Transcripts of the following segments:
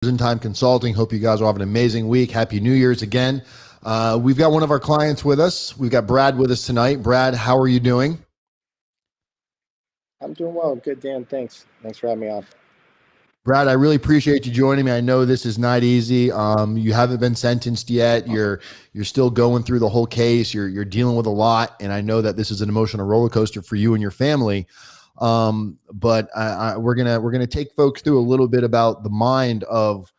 In Time Consulting. Hope you guys are having an amazing week. Happy New Year's again. We've got one of our clients with us. We've got Brad with us tonight. Brad, how are you doing? I'm doing well. Good, Dan. Thanks. Thanks for having me on. Brad, I really appreciate you joining me. I know this is not easy. You haven't been sentenced yet. You're still going through the whole case. You're dealing with a lot, and I know that this is an emotional roller coaster for you and your family. But we're gonna take folks through a little bit about the mind of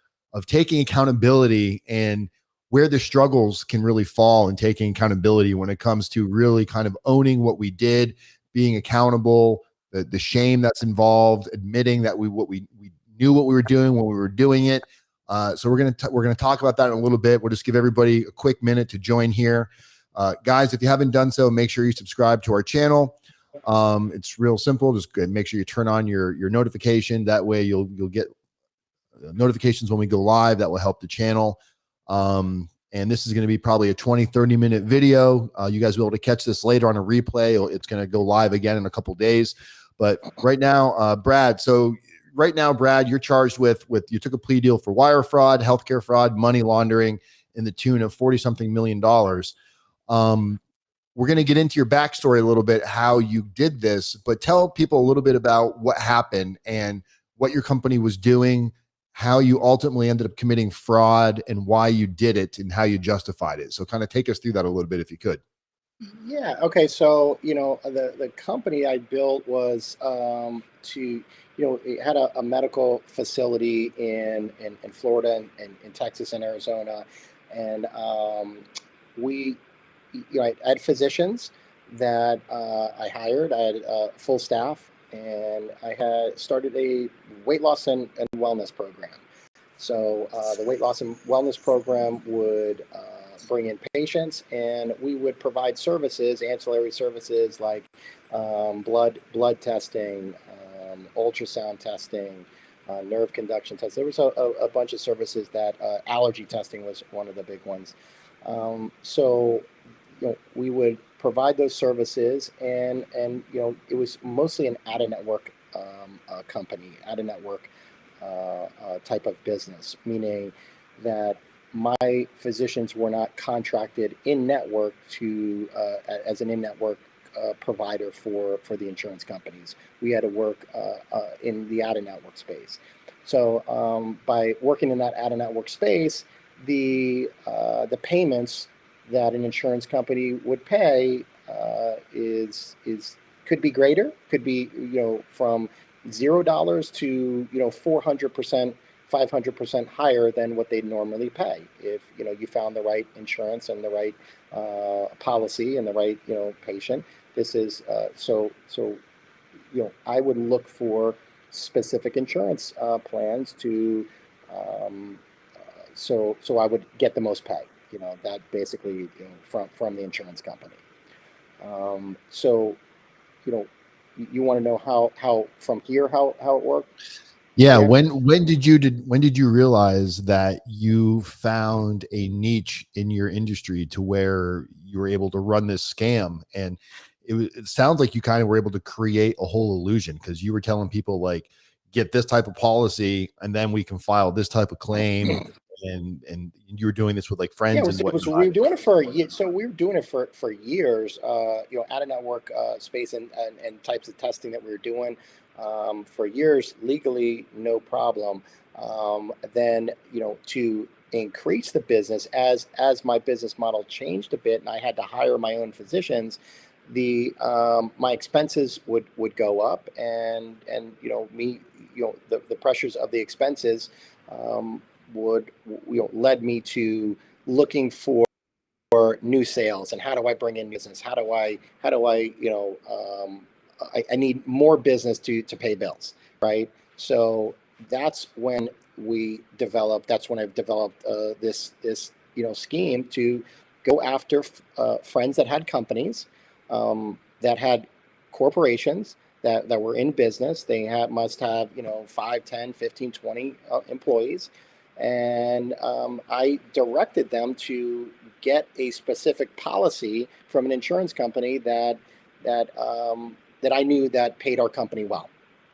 taking accountability and where the struggles can really fall in taking accountability when it comes to really kind of owning what we did, being accountable, the shame that's involved, admitting that we knew what we were doing when we were doing it. So we're gonna talk about that in a little bit. We'll just give everybody a quick minute to join here. Guys, if you haven't done so, make sure you subscribe to our channel. It's real simple. Just make sure you turn on your notification. That way you'll get notifications when we go live. That will help the channel. And this is going to be probably a 20-30 minute video. You guys will be able to catch this later on a replay. It's going to go live again in a couple days. But right now, Brad, you're charged with you took a plea deal for wire fraud, healthcare fraud, money laundering in the tune of $40-something million. We're going to get into your backstory a little bit, how you did this, but tell people a little bit about what happened and what your company was doing, how you ultimately ended up committing fraud and why you did it and how you justified it. So kind of take us through that a little bit if you could. Yeah. Okay. So, the company I built was it had a medical facility in Florida and in Texas and Arizona. And we, I had physicians that I hired. I had full staff, and I had started a weight loss and wellness program. So the weight loss and wellness program would bring in patients, and we would provide services, ancillary services like blood testing, ultrasound testing, nerve conduction tests. There was a bunch of services that allergy testing was one of the big ones. So we would provide those services, and it was mostly an out-of-network company, out-of-network type of business, meaning that my physicians were not contracted in-network to as an in-network provider for the insurance companies. We had to work in the out-of-network space. So by working in that out-of-network space, the payments that an insurance company would pay could be greater, could be from $0 to 400%, 500% higher than what they'd normally pay if you found the right insurance and the right policy and the right patient. This is I would look for specific insurance plans to so I would get the most pay. That basically from the insurance company. So you want to know how from here how it worked? Yeah. When did you realize that you found a niche in your industry to where you were able to run this scam? And it sounds like you kind of were able to create a whole illusion, because you were telling people like, get this type of policy and then we can file this type of claim. And you were doing this with like friends and whatnot. We were doing it for years. Out of network space and types of testing that we were doing for years legally, no problem. Then to increase the business as my business model changed a bit, and I had to hire my own physicians. My expenses would go up, and the pressures of the expenses led me to looking for new sales, and how do I bring in business? How do I I need more business to pay bills, right? So that's when I've developed this scheme to go after friends that had companies, that had corporations that were in business. They must have 5, 10, 15, 20 employees. And I directed them to get a specific policy from an insurance company that I knew that paid our company well.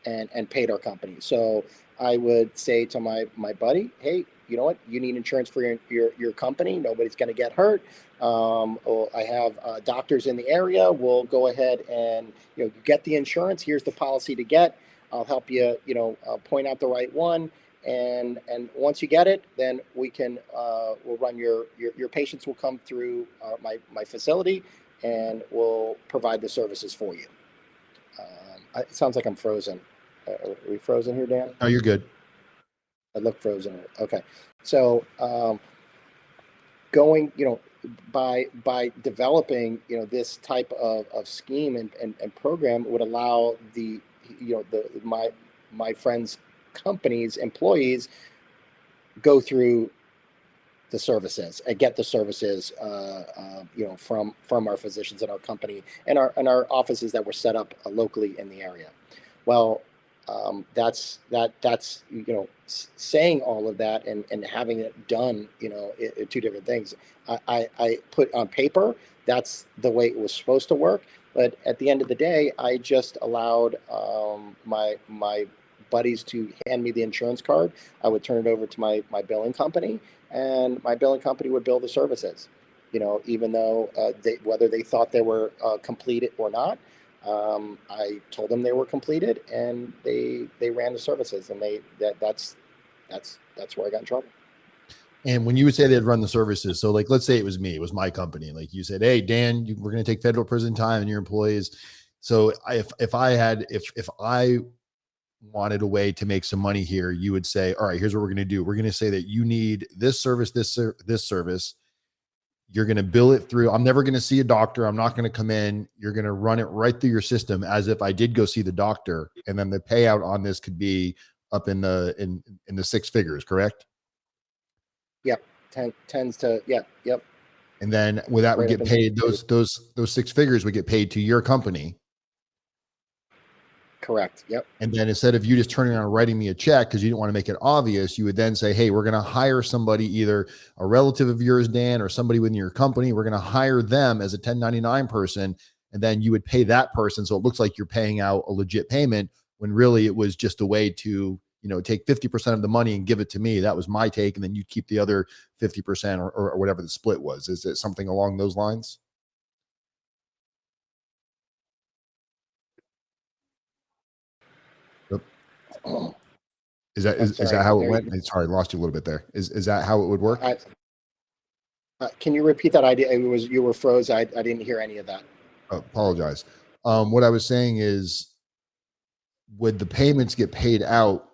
and paid our company. So I would say to my buddy, hey, you know what? You need insurance for your company. Nobody's going to get hurt. Or I have doctors in the area. We'll go ahead and get the insurance. Here's the policy to get. I'll help you. Point out the right one. And once you get it, then we can we'll run your patients will come through my facility, and we'll provide the services for you. It sounds like I'm frozen. Are we frozen here, Dan? Oh, you're good. I look frozen. Okay. So going, by developing, this type of scheme and program would allow my friends' companies, employees go through the services and get the services, from our physicians in our company and our offices that were set up locally in the area. Well, that's saying all of that and having it done, two different things. I put on paper, that's the way it was supposed to work. But at the end of the day, I just allowed my buddies to hand me the insurance card. I would turn it over to my billing company, and my billing company would bill the services. Even though whether they thought they were completed or not, I told them they were completed, and they ran the services, and that's where I got in trouble. And when you would say they'd run the services, so like, let's say it was me, it was my company. Like you said, hey, Dan, we're going to take federal prison time and your employees. So if I wanted a way to make some money here, you would say, all right, here's what we're going to do. We're going to say that you need this service, this service. You're going to bill it through. I'm never going to see a doctor. I'm not going to come in. You're going to run it right through your system as if I did go see the doctor. And then the payout on this could be up in the six figures, correct? Yep. Tends to, yep. And then with that, we get paid, those six figures would get paid to your company. Correct. Yep. And then instead of you just turning around and writing me a check because you didn't want to make it obvious, you would then say, hey, we're going to hire somebody, either a relative of yours, Dan, or somebody within your company. We're going to hire them as a 1099 person. And then you would pay that person. So it looks like you're paying out a legit payment when really it was just a way to, take 50% of the money and give it to me. That was my take. And then you'd keep the other 50% or whatever the split was. Is it something along those lines? Is that how it went? Sorry, I lost you a little bit there. Is that how it would work? Can you repeat that idea? You were froze. I didn't hear any of that. Oh, apologize. What I was saying is, would the payments get paid out?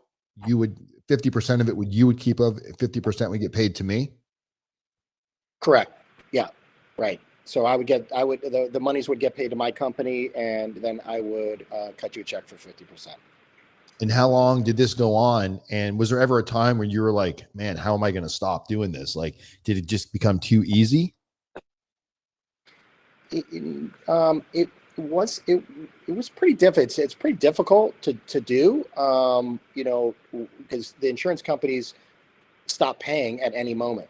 You would 50% of it you would keep, of 50% would get paid to me. Correct. Yeah. Right. So the monies would get paid to my company, and then I would cut you a check for 50%. And how long did this go on? And was there ever a time when you were like, man, how am I going to stop doing this? Like, did it just become too easy? It was pretty difficult. It's pretty difficult to do, because the insurance companies stop paying at any moment,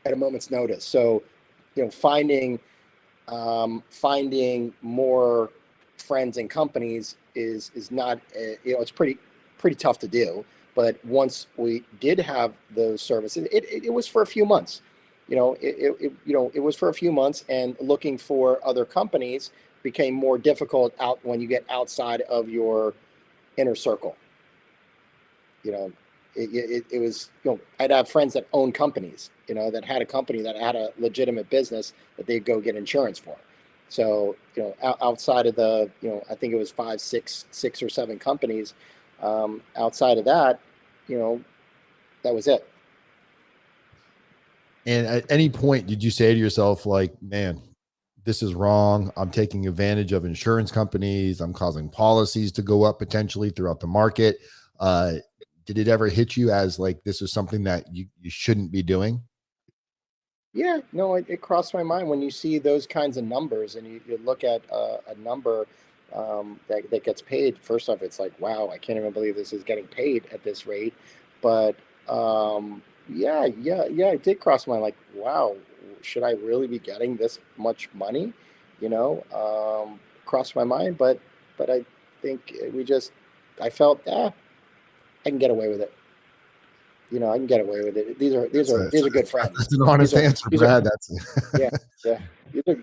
at a moment's notice. So, finding more friends and companies is not, it's pretty tough to do. But once we did have those services, it was for a few months. It was for a few months, and looking for other companies became more difficult when you get outside of your inner circle. It was, I'd have friends that owned companies, that had a company that had a legitimate business that they'd go get insurance for. So, outside of the, I think it was 5, 6 or 7 companies, outside of that, that was it. And at any point, did you say to yourself, like, man, this is wrong. I'm taking advantage of insurance companies. I'm causing policies to go up potentially throughout the market. Did it ever hit you as like, this is something that you shouldn't be doing? Yeah, no, it crossed my mind when you see those kinds of numbers, and you look at a number that gets paid. First off, it's like, wow, I can't even believe this is getting paid at this rate. But yeah, it did cross my mind, like, wow, should I really be getting this much money? Crossed my mind, but I think we just I felt, I can get away with it. I can get away with it. These are good friends. That's an honest These are answer, these are Brad. That's yeah, yeah.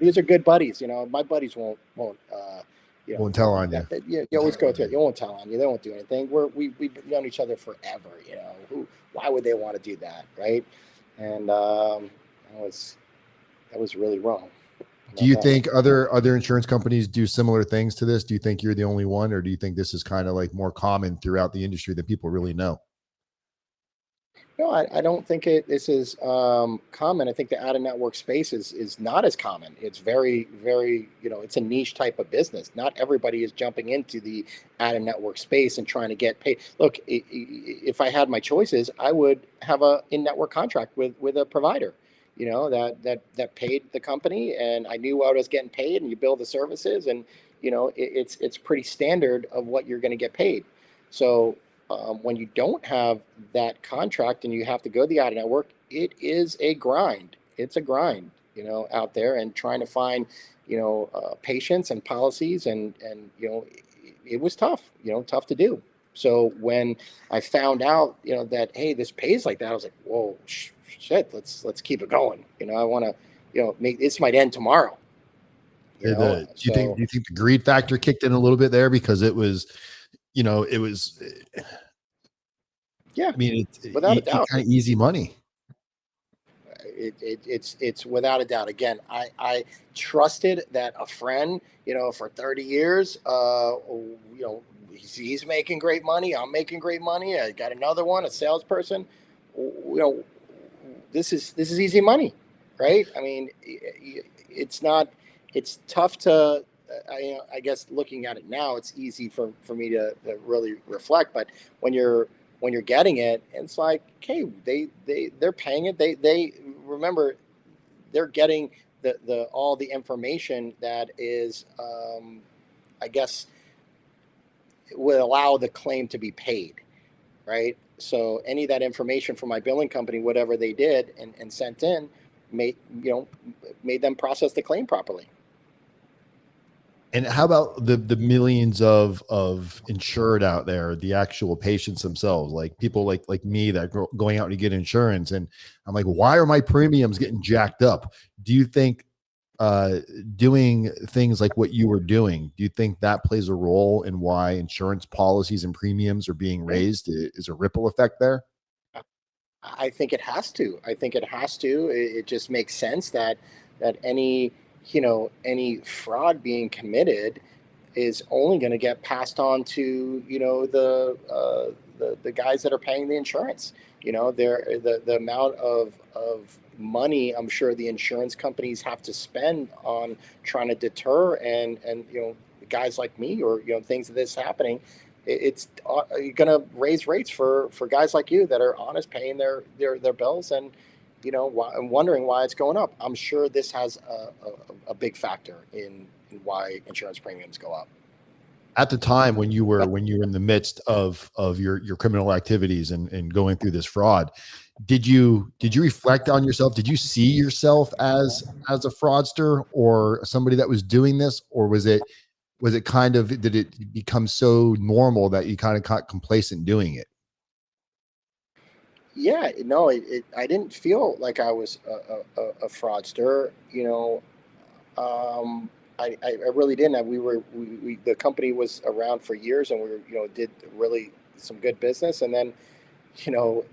These are good buddies. My buddies won't you know won't tell on you. you always go through it. You won't tell on you. They won't do anything. We've known each other forever. Why would they want to do that, right? And that was really wrong. Do About you that. think other insurance companies do similar things to this? Do you think you're the only one, or do you think this is kind of like more common throughout the industry than people really know? No, I don't think this is common. I think the out of network space is not as common. It's very, very, it's a niche type of business. Not everybody is jumping into the out of network space and trying to get paid. Look, if I had my choices, I would have a in network contract with a provider, that paid the company, and I knew I was getting paid, and you bill the services, and it's pretty standard of what you're going to get paid. So when you don't have that contract and you have to go the out of network, it is a grind. It's a grind, out there, and trying to find, patients and policies, and it was tough, tough to do. So when I found out, that hey, this pays like that, I was like, whoa, shit, let's keep it going. I want to, make this might end tomorrow. Do you think So do you think the greed factor kicked in a little bit there because it was, it was, yeah, I mean, without a it doubt. kind of easy money. It's without a doubt. Again, I trusted that a friend, for 30 years, he's making great money. I'm making great money. I got another one, a salesperson. You know, this is easy money, right? I mean, it's not. It's tough to. I guess looking at it now, it's easy for me to really reflect. But when you're getting it, it's like, okay, they're paying it. They remember, they're getting the all the information that is, I guess, would allow the claim to be paid, right? So any of that information from my billing company, whatever they did and sent in, made made them process the claim properly. And how about the millions of insured out there, the actual patients themselves, like people like me that going out to get insurance, and I'm like, why are my premiums getting jacked up? Do you think uh, doing things like what you were doing, do you think that plays a role in why insurance policies and premiums are being Yeah. raised? Is a ripple effect there? I think it has to. I think it has to. It just makes sense that any fraud being committed is only going to get passed on to the guys that are paying the insurance. The amount of money I'm sure the insurance companies have to spend on trying to deter and guys like me, or things of this happening. It's going to raise rates for guys like you that are honest, paying their bills, and I'm wondering why it's going up. I'm sure this has a big factor in why insurance premiums go up. At the time when you were But in the midst of your criminal activities and going through this fraud, did you reflect on yourself? Did you see yourself as a fraudster or somebody that was doing this, or was it kind of, did it become so normal that you kind of got complacent doing it? yeah, no, I didn't feel like I was a fraudster. Um, I really didn't. The company was around for years, and we were, did really some good business, and then you know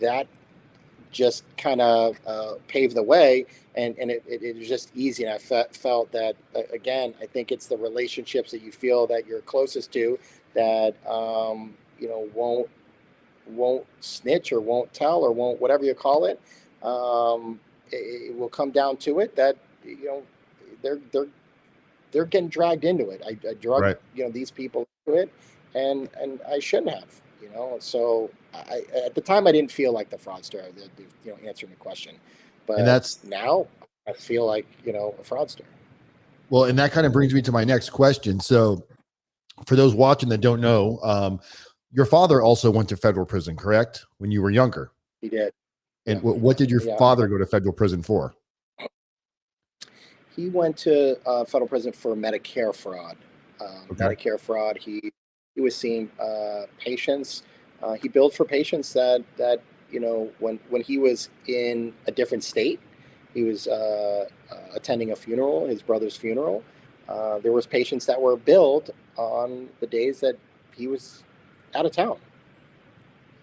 that just kind of paved the way, and it was just easy. And I felt that, again, I think it's the relationships that you feel that you're closest to that won't snitch or won't tell or won't whatever you call it. It will come down to it that they're they're they're getting dragged into it. I drug Right. these people into it, and I shouldn't have. So at the time I didn't feel like the fraudster. Answering the question, And but that's, now I feel like a fraudster. well, and that kind of brings me to my next question. So for those watching that don't know, your father also went to federal prison, correct? When you were younger. He did. And Yeah. what did your Yeah. father go to federal prison for? He went to federal prison for Medicare fraud. Okay. Medicare fraud. He he was seeing patients. He billed for patients that when he was in a different state, he was attending a funeral, his brother's funeral. There was patients that were billed on the days that he was out of town.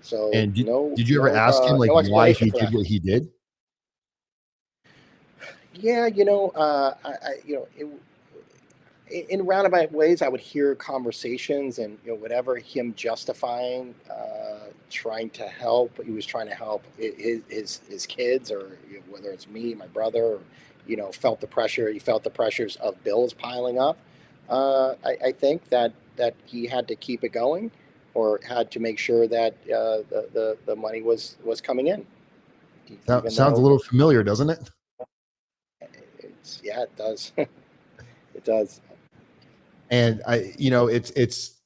So And did you ever ask him like no why explanation he for did that. what he did? Yeah, in roundabout ways, I would hear conversations and whatever him justifying, trying to help. He was trying to help his kids, or whether it's me, my brother, or, felt the pressure. He felt the pressures of bills piling up. I think that he had to keep it going, or had to make sure that the money was coming in, even Sounds a though little familiar, doesn't it? yeah, it does. It does. And it's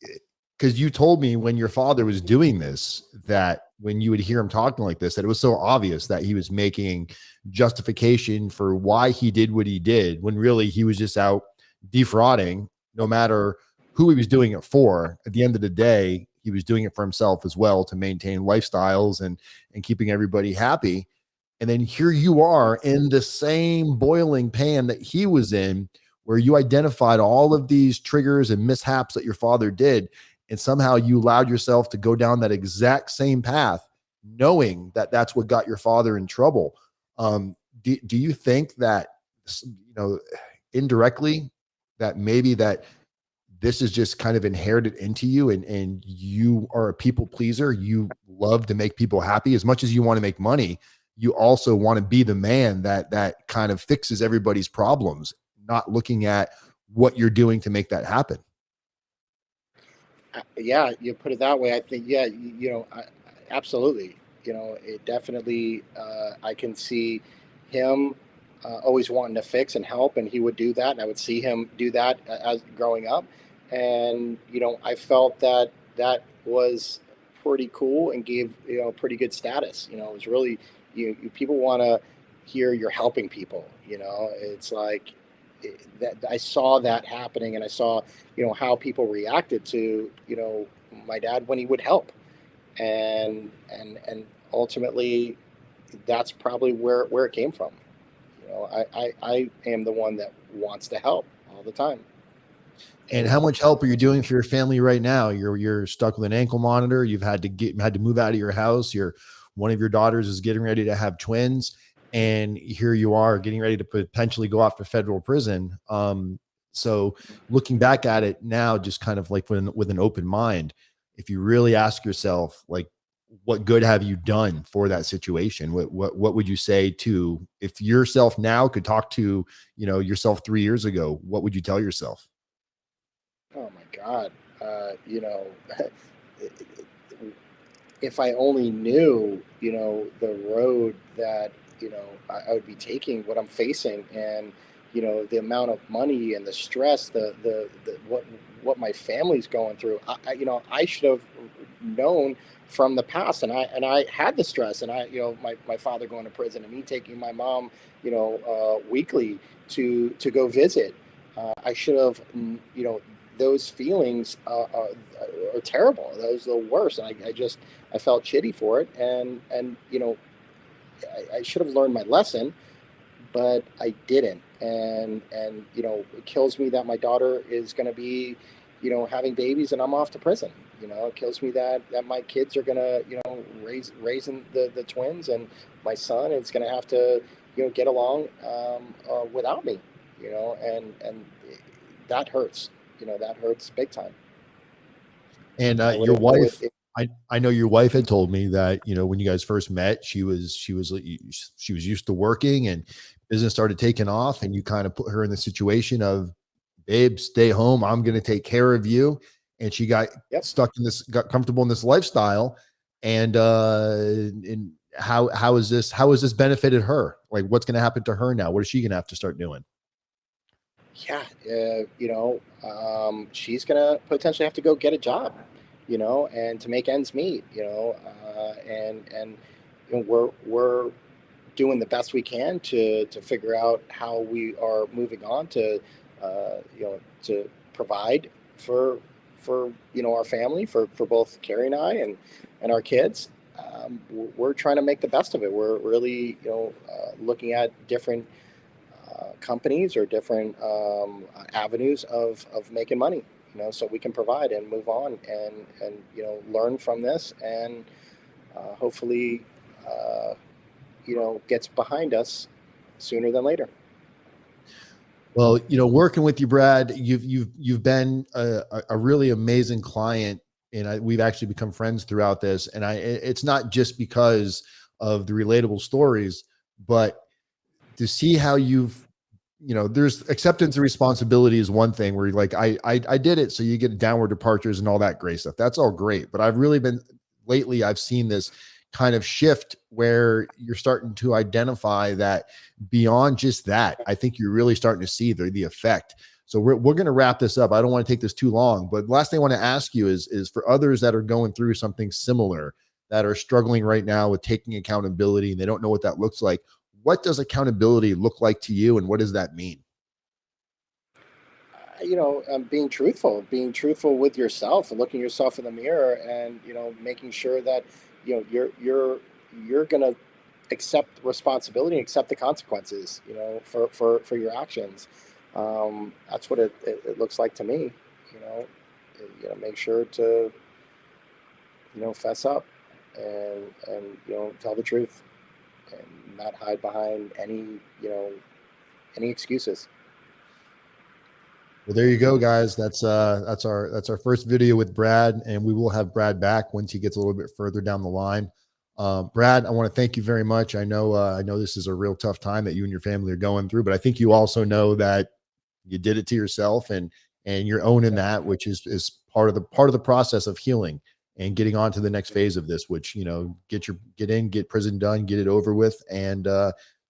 because you told me when your father was doing this, that when you would hear him talking like this, that it was so obvious that he was making justification for why he did what he did, when really he was just out defrauding, no matter who he was doing it for. At the end of the day, he was doing it for himself as well, to maintain lifestyles and keeping everybody happy. And then here you are in the same boiling pan that he was in, where you identified all of these triggers and mishaps that your father did. And somehow you allowed yourself to go down that exact same path, knowing that that's what got your father in trouble. Do you think that, indirectly, that maybe that this is just kind of inherited into you, and you are a people pleaser? You love to make people happy as much as you want to make money. You also want to be the man that kind of fixes everybody's problems, not looking at what you're doing to make that happen. Yeah, you put it that way. I think, yeah, absolutely. It definitely, I can see him always wanting to fix and help, and he would do that. And I would see him do that as growing up. And, I felt that that was pretty cool and gave, pretty good status. It was really, people want to hear you're helping people. It's like that I saw that happening, and I saw how people reacted to my dad when he would help, and ultimately that's probably where it came from. I am the one that wants to help all the time. And And how much help are you doing for your family right now? You're stuck with an ankle monitor. You've had to move out of your house. One of your daughters is getting ready to have twins, and here you are getting ready to potentially go off to federal prison. So looking back at it now, just kind of like with an open mind, if you really ask yourself, like, what good have you done for that situation? What would you say to, if yourself now could talk to, yourself 3 years ago? What would you tell yourself? oh my God, if I only knew, the road that, I would be taking, what I'm facing, and, the amount of money and the stress, the what my family's going through, I should have known from the past, and I had the stress, and my father going to prison, and me taking my mom, weekly to go visit. I should have, those feelings are terrible. Those are the worst. And I felt shitty for it. And I should have learned my lesson, but I didn't. And it kills me that my daughter is going to be, having babies, and I'm off to prison. It kills me that my kids are going to, raising the twins, and my son is going to have to, get along without me, and that hurts. That hurts big time. And I would your have, I would, wife, I know your wife had told me that, when you guys first met, she was used to working, and business started taking off, and you kind of put her in the situation of, babe, stay home. I'm going to take care of you. And she yep. got comfortable in this lifestyle. And how has this benefited her? Like, what's going to happen to her now? What is she going to have to start doing? Yeah. She's going to potentially have to go get a job, and to make ends meet, and we're doing the best we can to figure out how we are moving on to, to provide for our family, for both Carrie and I, and our kids. We're trying to make the best of it. We're really looking at different companies or different avenues of making money, so we can provide and move on and learn from this, and hopefully gets behind us sooner than later. Well, working with you, Brad, you've been a really amazing client, and we've actually become friends throughout this. And it's not just because of the relatable stories, but to see how there's acceptance and responsibility is one thing where you're like, I did it. So you get downward departures and all that great stuff. That's all great. But I've seen this kind of shift where you're starting to identify that beyond just that, I think you're really starting to see the effect. So we're going to wrap this up. I don't want to take this too long, but last thing I want to ask you is for others that are going through something similar, that are struggling right now with taking accountability and they don't know what that looks like. What does accountability look like to you, and what does that mean? Being truthful with yourself, and looking yourself in the mirror, and making sure that you're gonna accept responsibility and accept the consequences, for your actions. That's what it looks like to me. Make sure to fess up, and tell the truth, and not hide behind any excuses. Well, there you go, guys. That's our first video with Brad, and we will have Brad back once he gets a little bit further down the line. Brad, I want to thank you very much. I know this is a real tough time that you and your family are going through, but I think you also know that you did it to yourself, and you're owning that, which is part of the process of healing and getting on to the next phase of this, which get prison done, get it over with, and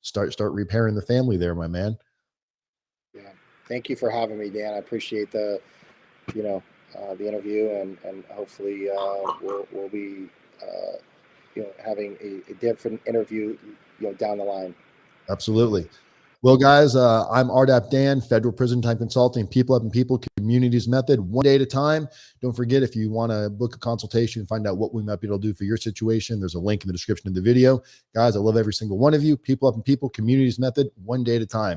start repairing the family there, my man. Yeah. Thank you for having me, Dan. I appreciate the interview, and hopefully we'll be having a different interview down the line. Absolutely. Well, guys, I'm RDAP Dan, Federal Prison Time Consulting, People Helping People, Communities Method, one day at a time. Don't forget, if you want to book a consultation, find out what we might be able to do for your situation, there's a link in the description of the video. Guys, I love every single one of you. People Helping People, Communities Method, one day at a time.